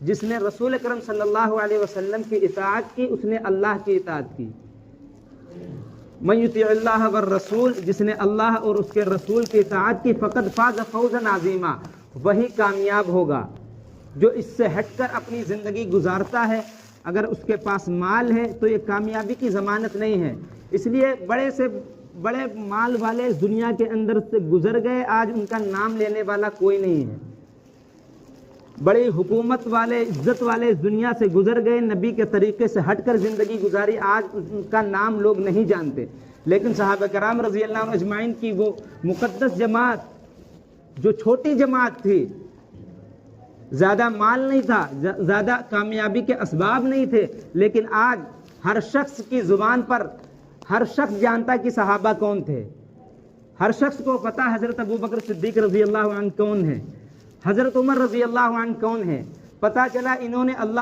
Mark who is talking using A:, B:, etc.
A: جس نے رسول اکرم صلی اللہ علیہ وسلم کی اطاعت کی اس نے اللہ کی اطاعت کی۔ من یطیع اللہ والرسول، جس نے اللہ اور اس کے رسول کی اطاعت کی، فقد فاز فوزا عظیما، وہی کامیاب ہوگا۔ جو اس سے ہٹ کر اپنی زندگی گزارتا ہے، اگر اس کے پاس مال ہے تو یہ کامیابی کی ضمانت نہیں ہے۔ اس لیے بڑے سے بڑے مال والے دنیا کے اندر سے گزر گئے، آج ان کا نام لینے والا کوئی نہیں ہے۔ بڑی حکومت والے، عزت والے دنیا سے گزر گئے، نبی کے طریقے سے ہٹ کر زندگی گزاری، آج ان کا نام لوگ نہیں جانتے۔ لیکن صحابہ کرام رضی اللہ عنہ اجمعین کی وہ مقدس جماعت، جو چھوٹی جماعت تھی، زیادہ مال نہیں تھا، زیادہ کامیابی کے اسباب نہیں تھے، لیکن آج ہر شخص کی زبان پر ہر شخص جانتا کہ صحابہ کون تھے۔ ہر شخص کو پتہ حضرت ابوبکر صدیق رضی اللہ عنہ کون ہے، حضرت عمر رضی اللہ عنہ کون ہے۔ پتہ چلا انہوں نے اللہ